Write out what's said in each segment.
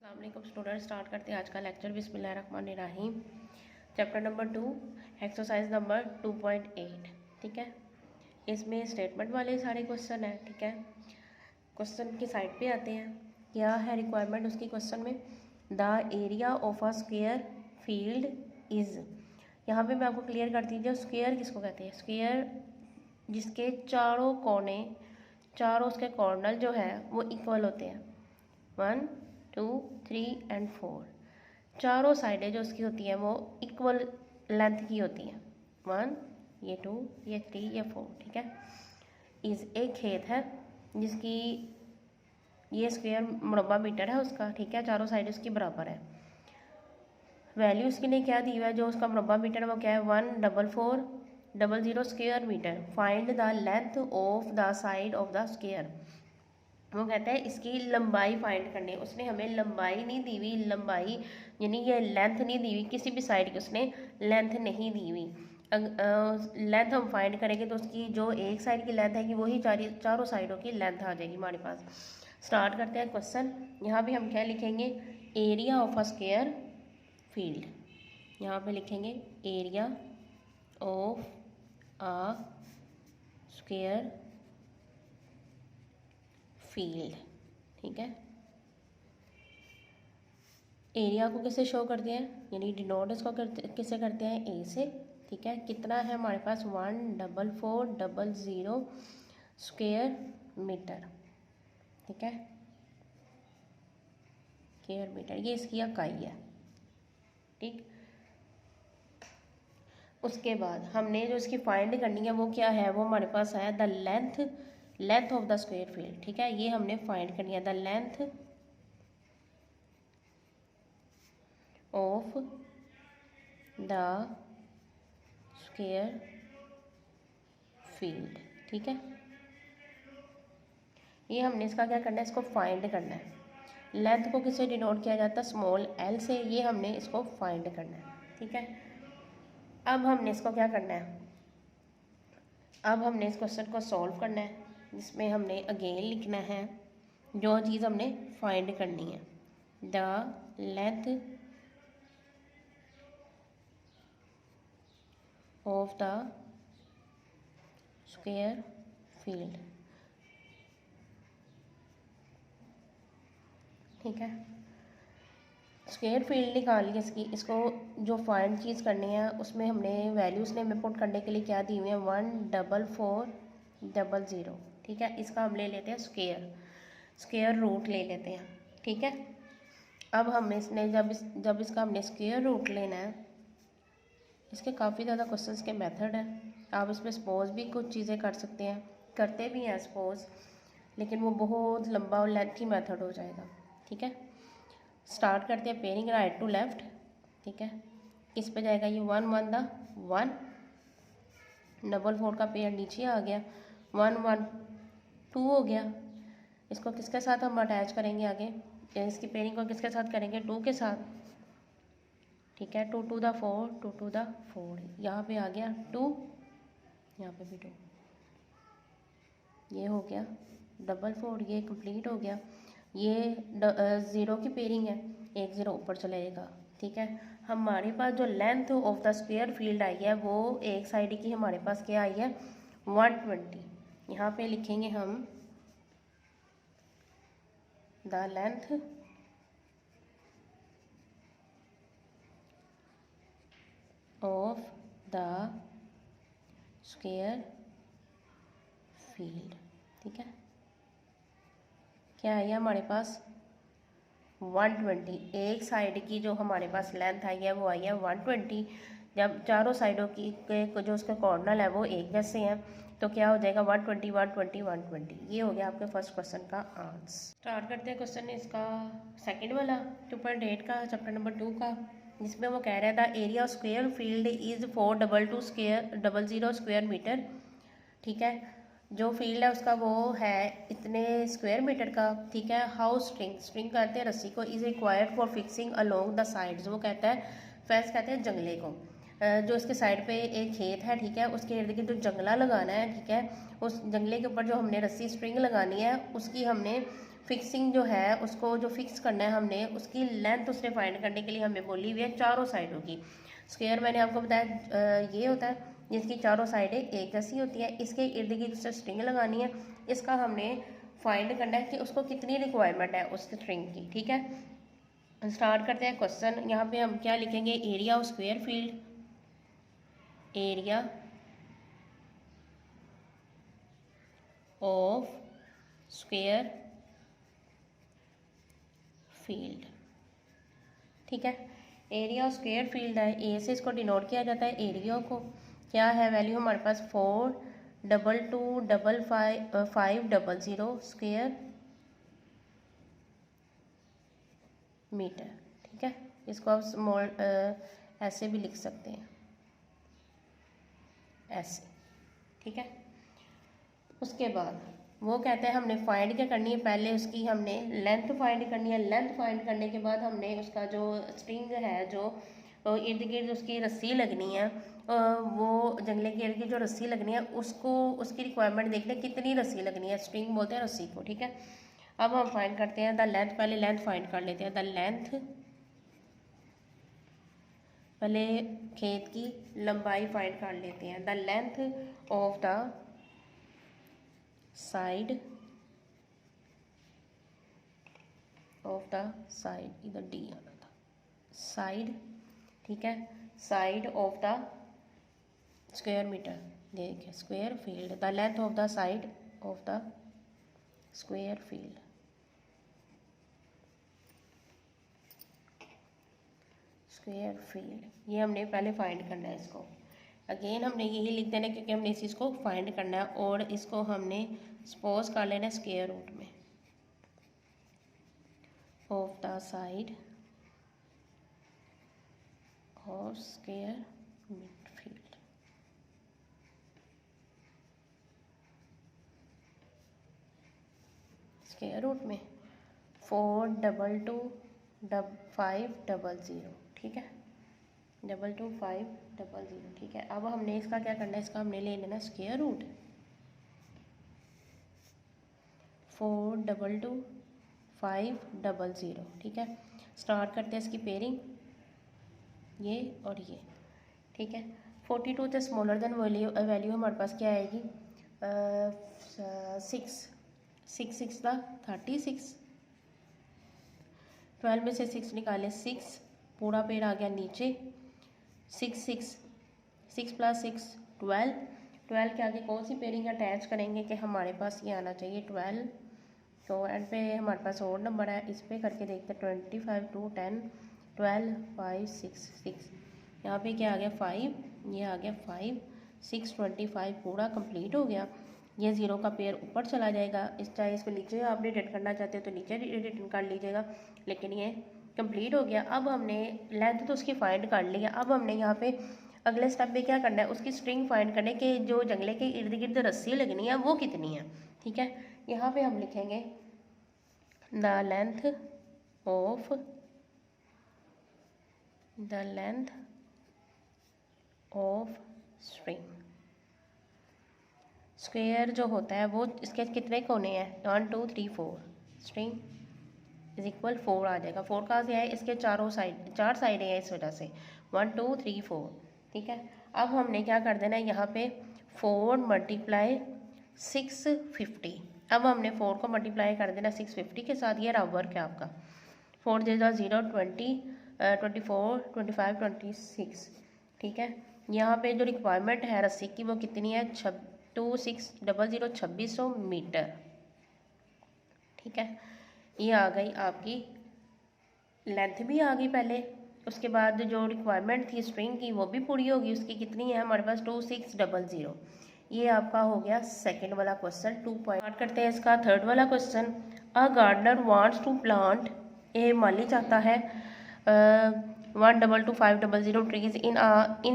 अस्सलाम student, start करते हैं आज का लेक्चर। बिस्मिल्लाहिर्रहमानिर्रहीम। Chapter number 2, exercise number 2.8। ठीक है, इसमें स्टेटमेंट वाले सारे क्वेश्चन हैं। ठीक है, क्वेश्चन की साइड पे आते हैं। क्या है रिक्वायरमेंट उसकी क्वेश्चन में? The area of a square field is. यहाँ पे मैं आपको क्लियर कर दीजिए, स्क्वायर किसको कहते हैं? स्क्वायर जिसके चारों कोने, चारों उसके कॉर्नर जो है वो इक्वल होते हैं। 1, 2, 3 एंड 4। चारों साइडें जो उसकी होती हैं वो इक्वल लेंथ की होती हैं। 1, ये 2, ये 3, ये 4। ठीक है, इस एक खेत है जिसकी ये स्क्वायर मुरब्बा मीटर है उसका। ठीक है, चारों साइड उसकी बराबर है। वैल्यू उसके लिए क्या दी हुआ है? जो उसका मुरब्बा मीटर है वो क्या है? 14400 square metre. Find the length of the side of the square. वो कहता है इसकी लंबाई फाइंड करनी है। उसने हमें लंबाई नहीं दी हुई, लंबाई यानी ये लेंथ नहीं दी हुई, किसी भी साइड की उसने लेंथ नहीं दी हुई। लेंथ हम फाइंड करेंगे तो उसकी जो एक साइड की लेंथ है कि वही चारों साइडों की लेंथ आ जाएगी हमारे पास। स्टार्ट करते हैं क्वेश्चन। यहाँ पे हम क्या लिखेंगे? Area of a square field. यहाँ पे लिखेंगे area of a square field. ठीक है, एरिया को कैसे शो करते हैं, यानी डिनोट इसको किसे करते हैं? ए से। ठीक है, कितना है हमारे पास? 14400 स्क्वायर मीटर। ठीक है, स्क्वायर मीटर, ये इसकी इकाई है। ठीक, उसके बाद हमने जो इसकी फाइंड करनी है वो क्या है? वो हमारे पास है the length of the square field. ठीक है, ये हमने फाइंड करनी है, the length of the square field. ठीक है, ये हमने इसका क्या करना है? इसको फाइंड करना है। लेंथ को किससे डिनोट किया जाता है? स्मॉल एल से। ये हमने इसको फाइंड करना है। ठीक है, अब हमने इसको क्या करना है? अब हमने इस क्वेश्चन को सॉल्व करना है, जिसमें हमने अगेन लिखना है जो चीज़ हमने फाइंड करनी है, the length of the square field. ठीक है, स्क्वायर फील्ड निकाल ली इसकी। इसको जो फाइंड चीज़ करनी है उसमें हमने वैल्यूज़ ने पुट करने के लिए क्या दी हुई है? 14400। ठीक है, इसका हम ले लेते हैं स्क्वायर रूट ले लेते हैं। ठीक है, अब हम इसने जब इसका हमने स्क्वायर रूट लेना है, इसके काफ़ी ज़्यादा क्वेश्चंस के मेथड हैं। आप इसमें सपोज भी कुछ चीज़ें कर सकते हैं, करते भी हैं सपोज, लेकिन वो बहुत लंबा और लेंथी मेथड हो जाएगा। ठीक है, स्टार्ट करते हैं पेयरिंग राइट टू लेफ्ट। ठीक है, किस पे जाएगा ये? 1 1 द 1, 4 का पेयर नीचे आ गया, 1 1 2 हो गया। इसको किसके साथ हम अटैच करेंगे आगे? इसकी पेयरिंग को किसके साथ करेंगे? 2 के साथ। ठीक है, 2 2 द 4, 2 2 द 4, यहाँ पे आ गया 2, यहाँ पे भी 2, ये हो गया 4, ये कंप्लीट हो गया। ये 0 की पेयरिंग है, 1 0 ऊपर चलेगा। ठीक है, हमारे पास जो length of the square field आई है वो एक साइड की हमारे पास क्या आई है? 120। यहाँ पे लिखेंगे हम the length of the square field. ठीक है, क्या है हमारे पास? 120। एक साइड की जो हमारे पास लेंथ आई है वो आई है 120। जब चारों साइडों की जो उसके कॉर्नर है वो एक जैसे हैं तो क्या हो जाएगा? 120 120 120। ये हो गया आपके फर्स्ट क्वेश्चन का आंसर। स्टार्ट करते हैं क्वेश्चन इसका सेकंड वाला 2.8 का, चैप्टर नंबर 2 का, जिसमें वो कह रहा था area square field is 422 square metre. ठीक है, जो फील्ड है उसका वो है इतने स्क्वायर मीटर का। ठीक है, हाउ स्ट्रिंग कहते हैं रस्सी को, is required for fixing along the sides. वो कहता है फेंस कहते हैं जंगले को। जो इसके साइड पे एक खेत है, ठीक है, उसके इर्द गिर्द जो जंगला लगाना है, ठीक है, उस जंगले के ऊपर जो हमने रस्सी स्ट्रिंग लगानी है उसकी हमने फिक्सिंग जो है उसको जो फिक्स करना है हमने उसकी लेंथ उसने फाइंड करने के लिए हमें बोली हुई है चारों साइडों की। स्क्वायर मैंने आपको बताया ये होता है जिसकी चारों साइडें एक जैसी होती है, इसके इर्द गिर्द से स्ट्रिंग लगानी है, इसका हमने फाइंड करना है कि उसको कितनी रिक्वायरमेंट है उस स्ट्रिंग की। ठीक है, स्टार्ट करते हैं क्वेश्चन। यहाँ पे हम क्या लिखेंगे, area of square field, area of square field. ठीक है, एरिया ऑफ स्क्वायर फील्ड है, ए से इसको डिनोट किया जाता है एरिया को। क्या है वैल्यू हमारे पास 4225500 स्क्वायर मीटर। ठीक है, इसको आप स्मॉल ऐसे भी लिख सकते हैं, ऐसे। ठीक है, उसके बाद वो कहते हैं हमने फाइंड क्या करनी है, पहले उसकी हमने लेंथ फाइंड करनी है। लेंथ फाइंड करने के बाद हमने उसका जो स्ट्रिंग है जो इर्द गिर्द उसकी रस्सी लगनी है, वो जंगले के इर्द गिर्द जो रस्सी लगनी है उसको उसकी रिक्वायरमेंट देख लें कितनी रस्सी लगनी है, स्ट्रिंग बोलते हैं रस्सी को। ठीक है, अब हम फाइंड करते हैं द लेंथ, पहले लेंथ फाइंड कर लेते हैं। द लेंथ, पहले खेत की लंबाई फाइंड कर लेते हैं। The length of the side of the side, इधर डी आना था, साइड। ठीक है, side of the square meter, देखिए square field, the length of the side of the square field. Square field ये हमने पहले फाइंड करना है। इसको अगेन हमने यही लिख देना है क्योंकि हमने इस चीज़ को फाइंड करना है, और इसको हमने सपोज कर लेना है स्क्वायर रूट में ऑफ द साइड और स्क्वायर मिडफील्ड। स्क्वायर रूट में 4225500। ठीक है, 22500। ठीक है, अब हमने इसका क्या करना है, इसका हमने ले लेना स्क्वायर रूट 4225500। ठीक है, स्टार्ट करते हैं इसकी पेयरिंग, ये और ये। ठीक है, 42 से स्मॉलर देन वैल्यू हमारे पास क्या आएगी, 6 6 था 36। 12 में से 6 निकाले, 6 पूरा पेड़ आ गया नीचे, 6 + 6 12। 12 के आगे कौन सी पेयरिंग अटैच करेंगे कि हमारे पास ये आना चाहिए 12। तो एंड पे हमारे पास और नंबर है, इस पे करके देखते हैं 25 2 10 12 5 6 6। यहाँ पे क्या आ गया 5, ये आ गया 5 6 25 पूरा कंप्लीट हो गया। ये 0 का पेयर ऊपर चला जाएगा, इस चाहे इसको नीचे आप एडिट करना चाहते हो तो नीचे एडिट कर लीजिएगा, लेकिन ये कंप्लीट हो गया। अब हमने लेंथ तो उसकी फाइंड कर ली है, अब हमने यहाँ पे अगले स्टेप पे क्या करना है, उसकी स्ट्रिंग फाइंड करने के जो जंगले के इर्द गिर्द रस्सी लगनी है वो कितनी है। ठीक है, यहाँ पे हम लिखेंगे the length of string. Square जो होता है वो इसके कितने कोने हैं, 1 2 3 4, स्ट्रिंग इज इक्वल 4 आ जाएगा। 4 कहाँ से है, इसके चारों साइड, 4 साइडें हैं इस वजह से 1 2 3 4। ठीक है, अब हमने क्या कर देना है यहाँ पे 4 × 650। अब हमने 4 को मल्टीप्लाई कर देना 650 के साथ, ये रहा वर्क है आपका। 4 0 0 20 24 25 26। ठीक है, यहाँ पे जो रिक्वायरमेंट है रस्सी की वो कितनी है, 2600 मीटर। ठीक है, ये आ गई आपकी लेंथ भी आ गई पहले, उसके बाद जो रिक्वायरमेंट थी स्ट्रिंग की वो भी पूरी होगी। उसकी कितनी है हमारे पास 2600। ये आपका हो गया सेकंड वाला क्वेश्चन। 2 पॉइंट करते हैं इसका थर्ड वाला question. A gardener wants to plant, a माली चाहता है 1225500 trees in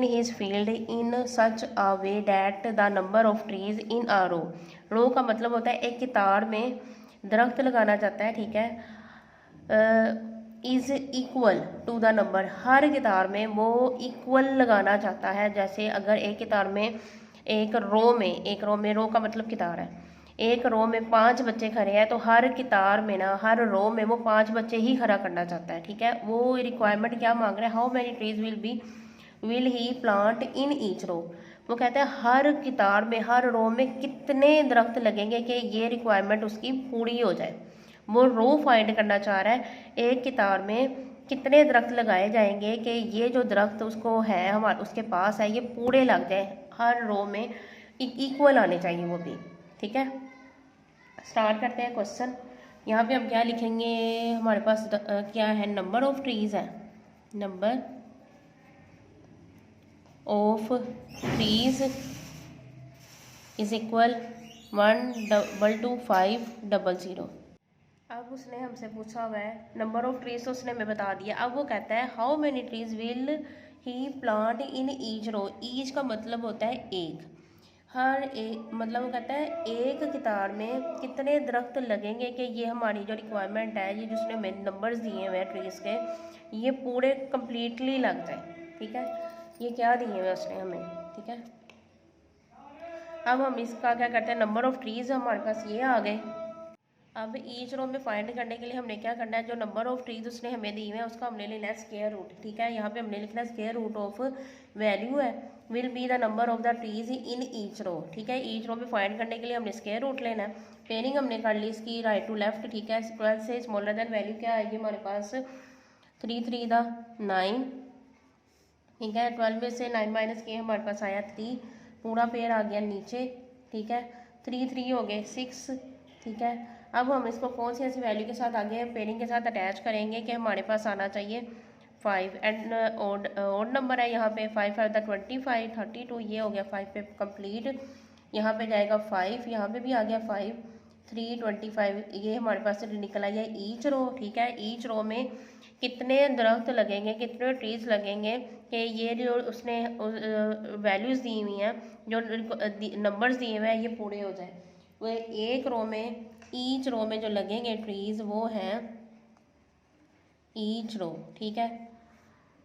his field in such a way that the number of trees in a row. Row का मतलब होता है एक कतार में दरख्त लगाना चाहता है। ठीक है, is equal to the number, हर किताब में वो इक्वल लगाना चाहता है। जैसे अगर एक किताब में एक रो में रो का मतलब किताब है, एक रो में 5 बच्चे खड़े हैं तो हर किताब में ना हर रो में वो 5 बच्चे ही खड़ा करना चाहता है। ठीक है, वो रिक्वायरमेंट क्या मांग रहा है, how many trees will he plant in each row. वो कहता है हर किताब में हर रो में कितने दरख्त लगेंगे कि ये रिक्वायरमेंट उसकी पूरी हो जाए। वो रो फाइंड करना चाह रहा है, एक किताब में कितने दरख्त लगाए जाएंगे कि ये जो दरख्त उसको है हमारे उसके पास है ये पूरे लग जाए, हर रो में इक्वल आने चाहिए वो भी। ठीक है, स्टार्ट करते हैं क्वेश्चन। यहाँ पे हम क्या लिखेंगे, हमारे पास क्या है, नंबर ऑफ ट्रीज है, number of trees is equal 122,500। अब उसने हमसे पूछा हुआ है नंबर ऑफ ट्रीज, तो उसने हमें बता दिया। अब वो कहता है how many trees will he plant in each row. Each का मतलब होता है एक, हर एक मतलब वो कहता है एक किताब में कितने दरख्त लगेंगे कि ये हमारी जो रिक्वायरमेंट है, ये जिसने हमें नंबर्स दिए हुए हैं ट्रीज के, ये पूरे कम्प्लीटली लग जाए। ठीक है, ये क्या दिए हुए उसने हमें। ठीक है, अब हम इसका क्या करते हैं, नंबर ऑफ ट्रीज हमारे पास ये आ गए। अब ईच रो में फाइंड करने के लिए हमने क्या करना है, जो नंबर ऑफ ट्रीज उसने हमें दी हुए हैं उसका हमने लेना है स्क्वायर रूट। ठीक है, यहाँ पे हमने लिखना है स्क्वायर रूट ऑफ वैल्यू है will be the number of the trees in each row. ठीक है, ईच रो में फाइंड करने के लिए हमने स्क्वायर रूट लेना है। पेयरिंग हमने कर ली इसकी राइट टू लेफ्ट। ठीक है, 12 से स्मॉलर देन वैल्यू क्या आएगी हमारे पास, 3 3 द 9। ठीक है, 12 में से 9 माइनस किए हमारे पास आया 3, पूरा पेयर आ गया नीचे। ठीक है, 3 3 हो गए 6। ठीक है, अब हम इसको कौन सी ऐसी वैल्यू के साथ आगे पेयरिंग के साथ अटैच करेंगे कि हमारे पास आना चाहिए 5 एंड ओड नंबर है यहाँ पे 5 5 25 32, ये हो गया 5 पे कंप्लीट। यहाँ पे जाएगा 5, यहाँ पे भी आ गया 5 3 25, ये हमारे पास से निकल आई है ईच रो। ठीक है, ईच रो में कितने दरख्त लगेंगे, कितने ट्रीज लगेंगे कि ये जो उसने वैल्यूज़ दी हुई हैं, जो नंबर्स दिए हुए हैं, ये पूरे हो जाए। वो एक रो में ईच रो में जो लगेंगे ट्रीज वो हैं ईच रो। ठीक है,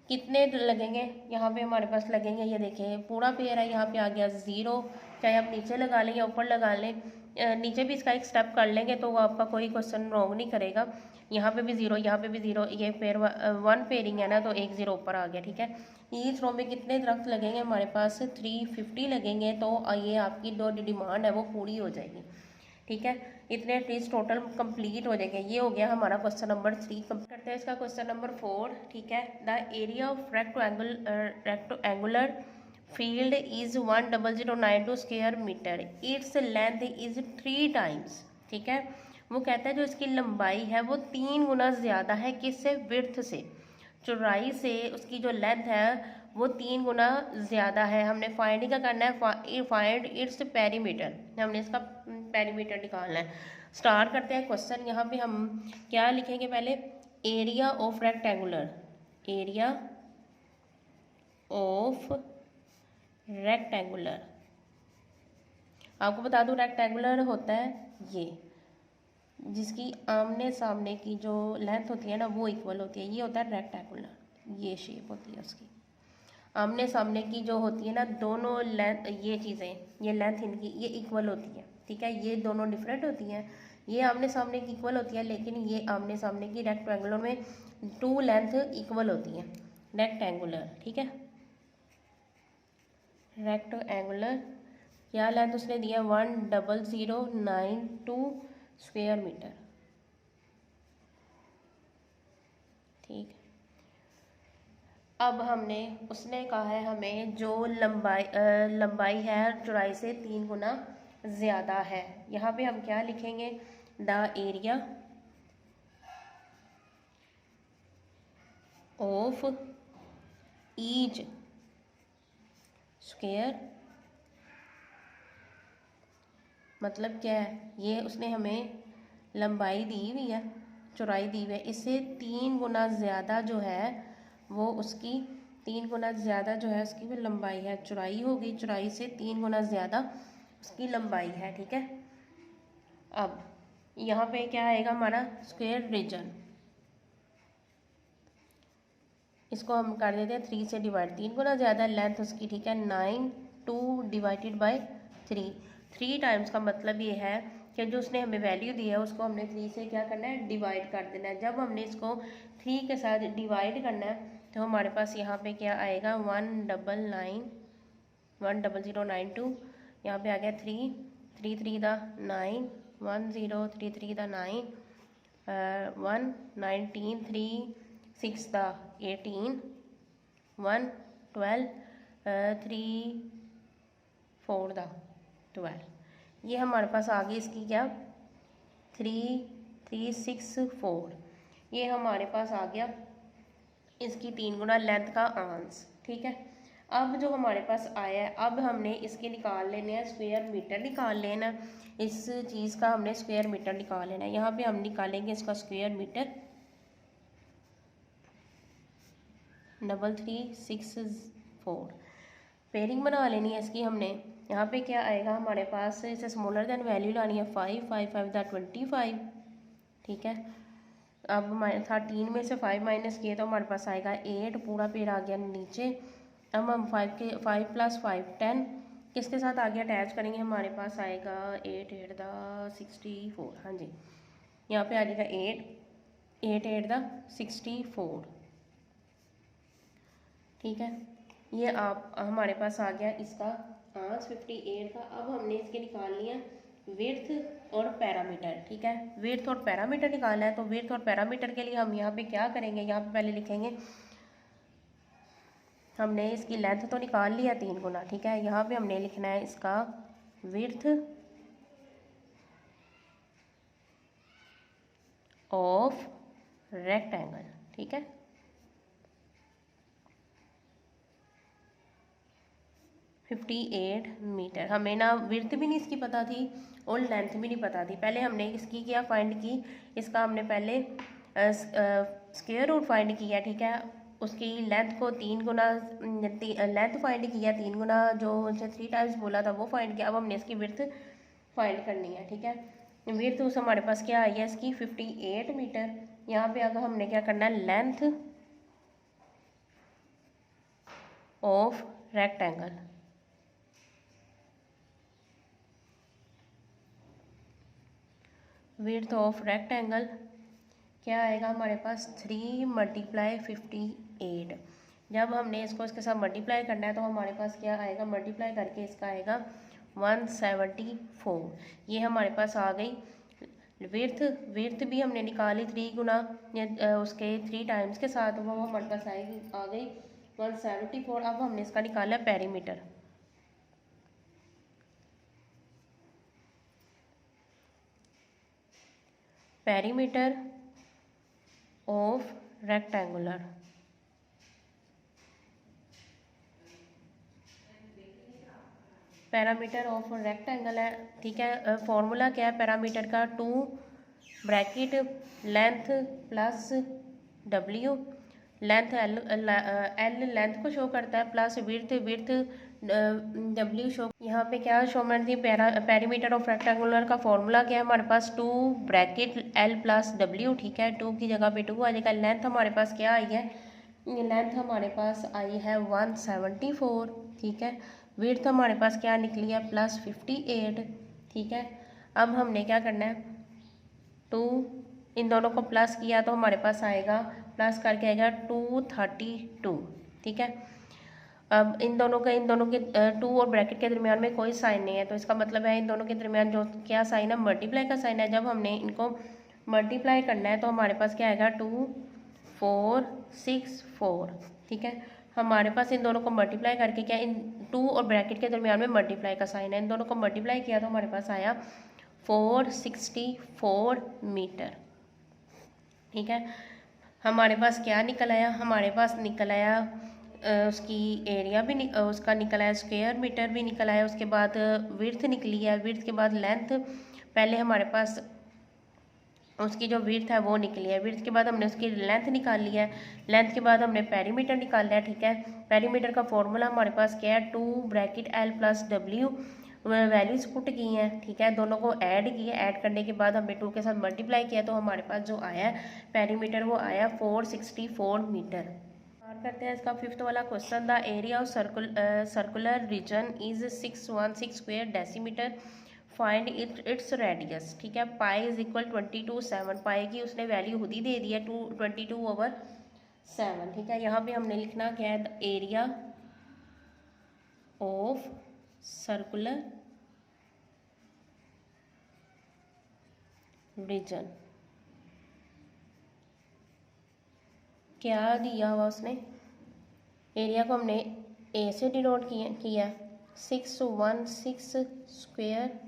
कितने लगेंगे, यहाँ पे हमारे पास लगेंगे, ये देखें पूरा पेयर है, यहाँ पे आ गया 0। चाहे आप नीचे लगा लें या ऊपर लगा लें, नीचे भी इसका एक स्टेप कर लेंगे तो आपका कोई क्वेश्चन रॉन्ग नहीं करेगा। यहाँ पे भी 0, यहाँ पे भी 0, ये पेयर 1 पेयरिंग है ना, तो एक 0 ऊपर आ गया। ठीक है, ईच रो में कितने दरख्त लगेंगे हमारे पास 350 लगेंगे, तो ये आपकी जो डिमांड है वो पूरी हो जाएगी। ठीक है, इतने ट्रीज टोटल कंप्लीट हो जाएंगे। ये हो गया हमारा क्वेश्चन नंबर 3। कंप्लीट करते हैं इसका क्वेश्चन नंबर 4। ठीक है, the area of rectangular field is 10092 square metre, it's length is 3 times. ठीक है, वो कहता है जो इसकी लंबाई है वो 3 गुना ज़्यादा है किससे, विड्थ से, चौड़ाई से उसकी जो लेंथ है वो 3 गुना ज़्यादा है। हमने फाइंड क्या करना है, फाइंड इट्स पेरीमीटर, हमने इसका पेरीमीटर निकालना है। स्टार्ट करते हैं क्वेश्चन। यहाँ पे हम क्या लिखेंगे, पहले area of rectangular, area of rectangular, आपको बता दूँ रेक्टेंगुलर होता है ये जिसकी आमने सामने की जो लेंथ होती है ना वो इक्वल होती है, ये होता है रेक्टेंगुलर, ये शेप होती है उसकी। आमने सामने की जो होती है ना दोनों लेंथ, ये चीज़ें, ये लेंथ इनकी ये इक्वल होती है। ठीक है, ये दोनों डिफरेंट होती हैं, ये आमने सामने की इक्वल होती है, लेकिन ये आमने सामने की रेक्टेंगुलर में 2 लेंथ इक्वल होती हैं, रेक्टेंगुलर। ठीक है, रेक्टेंगुलर क्या लेंथ उसने दिया 10092 स्क्वायर मीटर। ठीक, अब हमने उसने कहा है हमें जो लंबाई है चौड़ाई से 3 गुना ज़्यादा है। यहाँ पे हम क्या लिखेंगे, the area of each square, मतलब क्या है, ये उसने हमें लंबाई दी हुई है, चौड़ाई दी हुई है, इससे 3 गुना ज़्यादा जो है वो उसकी 3 गुना ज़्यादा जो है उसकी वो लंबाई है, चौड़ाई होगी, चौड़ाई से 3 गुना ज़्यादा उसकी लंबाई है। ठीक है, अब यहाँ पे क्या आएगा हमारा स्क्वायर रीजन, इसको हम कर देते हैं 3 से डिवाइड, 3 गुना ज़्यादा लेंथ उसकी, ठीक है। 9 2 डिवाइडेड बाय 3, 3 टाइम्स का मतलब ये है कि जो उसने हमें वैल्यू दी है उसको हमने 3 से क्या करना है, डिवाइड कर देना है। जब हमने इसको 3 के साथ डिवाइड करना है तो हमारे पास यहाँ पे क्या आएगा 10092, यहाँ पे आ गया 3 3 3 दा 9, 10 3 3 दा 9, 1 19 3 6 दा 18, 1 12 3 4 दा 12। ये हमारे पास आ गई इसकी क्या 3 3 6 4, ये हमारे पास आ गया इसकी 3 गुना लेंथ का आंस, ठीक है। अब जो हमारे पास आया है, अब हमने इसके निकाल लेने हैं स्क्वायर मीटर निकाल लेना, इस चीज़ का हमने स्क्वायर मीटर निकाल लेना है। यहाँ पे हम निकालेंगे इसका स्क्वायर मीटर 3364, पेयरिंग बना लेनी है इसकी हमने। यहाँ पे क्या आएगा हमारे पास, इसे स्मॉलर देन वैल्यू लानी है 5 5 5 दा 25, ठीक है। अब 13 में से 5 माइनस किए तो हमारे पास आएगा 8, पूरा पेड़ आ गया नीचे। अब हम 5 + 5 10 किसके साथ आगे अटैच करेंगे, हमारे पास आएगा 8 8 दा 64, हाँ जी, यहाँ पे आ जाएगा 8 8 8 दा 64, ठीक है। ये आप हमारे पास आ गया इसका आंस 58 का। अब हमने इसके निकाल लिया विड्थ और पैरामीटर, ठीक है। विड्थ और पैरामीटर निकालना है, तो विड्थ और पैरामीटर के लिए हम यहाँ पे क्या करेंगे, यहाँ पे पहले लिखेंगे, हमने इसकी लेंथ तो निकाल लिया 3 गुना, ठीक है। यहाँ पे हमने लिखना है इसका विड्थ ऑफ रेक्टेंगल, ठीक है। Fifty 58 metre. हमें ना विड्थ भी नहीं इसकी पता थी और लेंथ भी नहीं पता थी। पहले हमने इसकी क्या फाइंड की, इसका हमने पहले स्क्वायर रूट फाइंड किया, ठीक है। उसकी लेंथ को 3 गुना लेंथ फाइंड किया, 3 गुना जो उनसे 3 टाइम्स बोला था वो फाइंड किया। अब हमने इसकी विड्थ फाइंड करनी है, ठीक है। विड्थ उस हमारे पास क्या आई है इसकी 58 मीटर। यहाँ पे अगर हमने क्या करना है, length of rectangle, width of rectangle क्या आएगा हमारे पास 3 × 58। जब हमने इसको इसके साथ मल्टीप्लाई करना है तो हमारे पास क्या आएगा, मल्टीप्लाई करके इसका आएगा 174। ये हमारे पास आ गई विड्थ भी हमने निकाली 3 गुना उसके 3 टाइम्स के साथ, वो हमारे पास आएगी आ गई 174। अब हमने इसका निकाला perimeter, perimeter of rectangular, parameter of rectangle है, ठीक है। फॉर्मूला क्या है पैरामीटर का, 2 bracket length plus W, length L length को शो करता है, प्लस विड्थ W शो। यहाँ पे क्या शोमेंट थी, पेरीमीटर ऑफ रेक्टेंगुलर का फॉर्मूला क्या है हमारे पास, 2 ब्रैकेट L + W, ठीक है। 2 की जगह पे 2 आ जाएगा। लेंथ हमारे पास क्या आई है, लेंथ हमारे पास आई है 174, ठीक है। विड्थ हमारे पास क्या निकली है +58, ठीक है। अब हमने क्या करना है, 2 इन दोनों को प्लस किया तो हमारे पास आएगा, प्लस करके आएगा 232, ठीक है। अब इन दोनों के 2 और ब्रैकेट के दरमियान में कोई साइन नहीं है, तो इसका मतलब है इन दोनों के दरमियान जो क्या साइन है, मल्टीप्लाई का साइन है। जब हमने इनको मल्टीप्लाई करना है तो हमारे पास क्या आएगा 2464, ठीक है। हमारे पास इन दोनों को मल्टीप्लाई करके क्या, इन 2 और ब्रैकेट के दरमियान में मल्टीप्लाई का साइन है, इन दोनों को मल्टीप्लाई किया तो हमारे पास आया 464 मीटर, ठीक है। हमारे पास क्या निकल आया, हमारे पास निकल आया उसकी एरिया भी उसका निकल आया, स्क्वायर मीटर भी निकल आया। उसके बाद विड्थ निकली है, विड्थ के बाद लेंथ, पहले हमारे पास उसकी जो विड्थ है वो निकली है, विड्थ के बाद हमने उसकी लेंथ निकाल लिया है, लेंथ के बाद हमने पेरीमीटर निकाल लिया, ठीक है। पेरीमीटर का फॉर्मूला हमारे पास क्या है, 2 bracket L + W, values put की हैं, ठीक है। दोनों को ऐड किए, ऐड करने के बाद हमने 2 के साथ मल्टीप्लाई किया तो हमारे पास जो आया पेरीमीटर वो आया 464 मीटर। स्टार्ट करते हैं इसका फिफ्थ वाला question. The area of circular region is 616 square decimetre, find its radius. ठीक है, पाई इज इक्वल 22/7, पाई की उसने वैल्यू खुद ही दे दी है 22/7। ठीक है, यहाँ पे हमने लिखना क्या है, the area of circular region. क्या दिया हुआ उसने, एरिया को हमने ए से डिनोट किया 616 स्क्वायर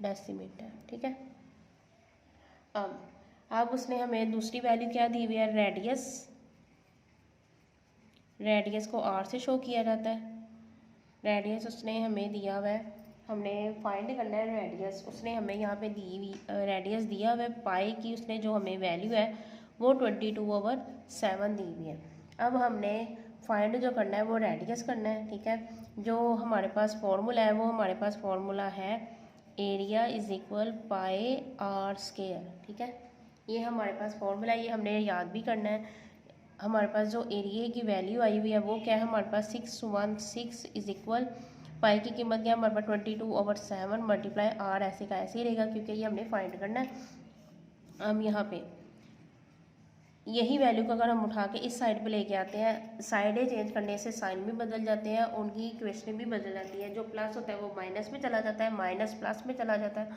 डेसीमीटर। ठीक है, अब उसने हमें दूसरी वैल्यू क्या दी हुई है, रेडियस। रेडियस को आर से शो किया जाता है। रेडियस उसने हमें दिया हुआ है, हमने फाइंड करना है रेडियस। उसने हमें यहाँ पे दी हुई रेडियस दिया हुआ है, पाई की उसने जो हमें वैल्यू है वो 22/7 दी हुई है। अब हमने फाइंड जो करना है वो रेडियस करना है। ठीक है, जो हमारे पास फॉर्मूला है वो हमारे पास फॉर्मूला है area is equal pi are square. ठीक है, ये हमारे पास फॉर्मूला है, ये हमने याद भी करना है। हमारे पास जो एरिया की वैल्यू आई हुई है वो क्या है, हमारे पास 616 इज इक्वल पाई की कीमत क्या है हमारे पास 22/7 मल्टीप्लाई आर, ऐसे का ऐसे ही रहेगा क्योंकि ये हमने फाइंड करना है। हम यहाँ पे यही वैल्यू को अगर हम उठा के इस साइड पे लेके आते हैं, साइडें चेंज करने से साइन भी बदल जाते हैं, उनकी इक्वेशन भी बदल जाती है। जो प्लस होता है वो माइनस में चला जाता है, माइनस प्लस में चला जाता है,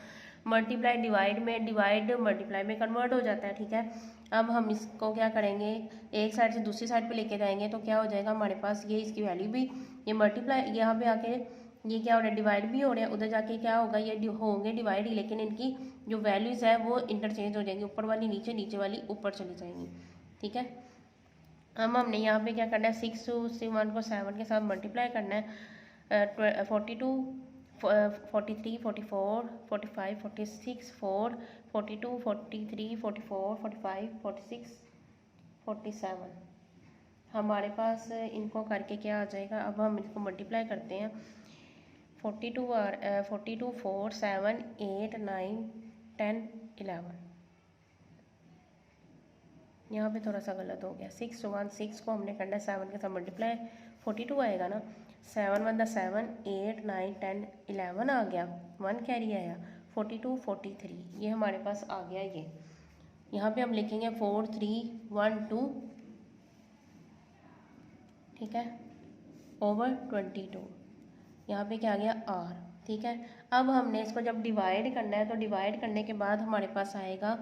मल्टीप्लाई डिवाइड में, डिवाइड मल्टीप्लाई में कन्वर्ट हो जाता है। ठीक है, अब हम इसको क्या करेंगे, एक साइड से दूसरी साइड पे लेके जाएंगे तो क्या हो जाएगा हमारे पास, ये इसकी वैल्यू भी, ये मल्टीप्लाई यहाँ पे आके ये क्या हो रहा है, डिवाइड भी हो रहा है, उधर जाके क्या होगा, ये होंगे डिवाइड ही, लेकिन इनकी जो वैल्यूज़ है वो इंटरचेंज हो जाएंगी, ऊपर वाली नीचे, नीचे वाली ऊपर चली जाएंगी। ठीक है, हमने यहाँ पे क्या करना है, 6 को 7 के साथ मल्टीप्लाई करना है। 42 43 44 45 46 4 42 43 44 45 46 47 हमारे पास इनको करके क्या आ जाएगा। अब हम इनको मल्टीप्लाई करते हैं, 42 4 7 8 9 10 11। यहाँ पे थोड़ा सा गलत हो गया, 616 को हमने करना है 7 के साथ मल्टीप्लाई, 42 आएगा ना, 7 1 7 8 9 10 11 आ गया, 1 कैरी आया, 42 43 ये हमारे पास आ गया। ये यहाँ पे हम लिखेंगे 4 3 1 2, ठीक है, ओवर 22, यहाँ पे क्या आ गया आर। ठीक है, अब हमने इसको जब डिवाइड करना है तो डिवाइड करने के बाद हमारे पास आएगा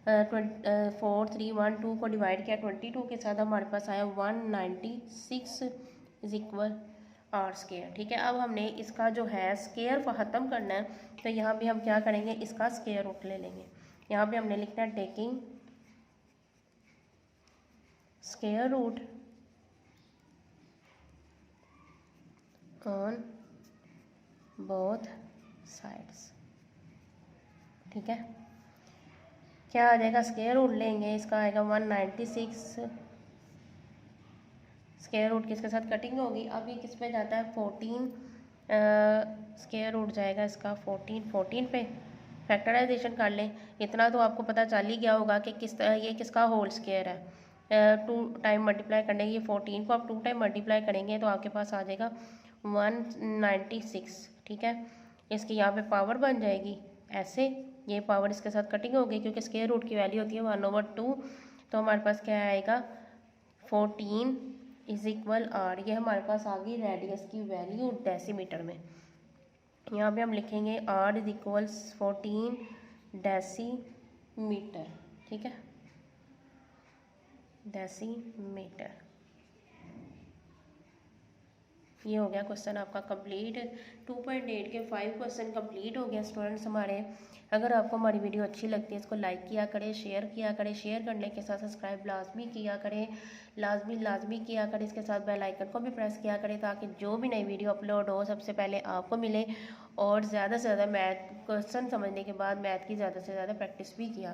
4 3 1 2 को डिवाइड किया 22 के साथ, हमारे पास आया 196 इज इक्वल आर स्क्वायर। ठीक है, अब हमने इसका जो है स्क्वायर ख़त्म करना है तो यहाँ पे हम क्या करेंगे, इसका स्क्वायर रूट ले लेंगे। यहाँ पे हमने लिखना है taking square root on both sides. ठीक है, क्या आ जाएगा, स्क्वायर रूट लेंगे, इसका आएगा 196, स्क्वायर रूट किसके साथ कटिंग होगी, अब ये किस पे जाता है 14, स्क्वायर रूट जाएगा इसका 14 पे, फैक्टराइजेशन कर लें। इतना तो आपको पता चल ही गया होगा कि ये किसका होल स्क्वायर है। 2 टाइम मल्टीप्लाई करने, ये 14 को आप 2 टाइम मल्टीप्लाई करेंगे तो आपके पास आ जाएगा 196। ठीक है, इसकी यहाँ पे पावर बन जाएगी ऐसे, ये पावर इसके साथ कटिंग हो गई क्योंकि स्क्वायर रूट की वैल्यू होती है 1/2, तो हमारे पास क्या आएगा 14 इज इक्वल आर। ये हमारे पास आ गई रेडियस की वैल्यू डेसीमीटर में। यहाँ पे हम लिखेंगे आर इज इक्वल्स 14 डेसीमीटर। ठीक है, डेसीमीटर। ये हो गया क्वेश्चन आपका कंप्लीट। 2.8 के 5 क्वेश्चन कंप्लीट हो गया स्टूडेंट्स हमारे। अगर आपको हमारी वीडियो अच्छी लगती है इसको लाइक किया करें, शेयर किया करें, शेयर करने के साथ सब्सक्राइब लाजमी किया करें, लाजमी किया करें, इसके साथ बेल आइकन को भी प्रेस किया करें ताकि जो भी नई वीडियो अपलोड हो सबसे पहले आपको मिले। और ज़्यादा से ज़्यादा मैथ क्वेश्चन समझने के बाद मैथ की ज़्यादा से ज़्यादा प्रैक्टिस भी किया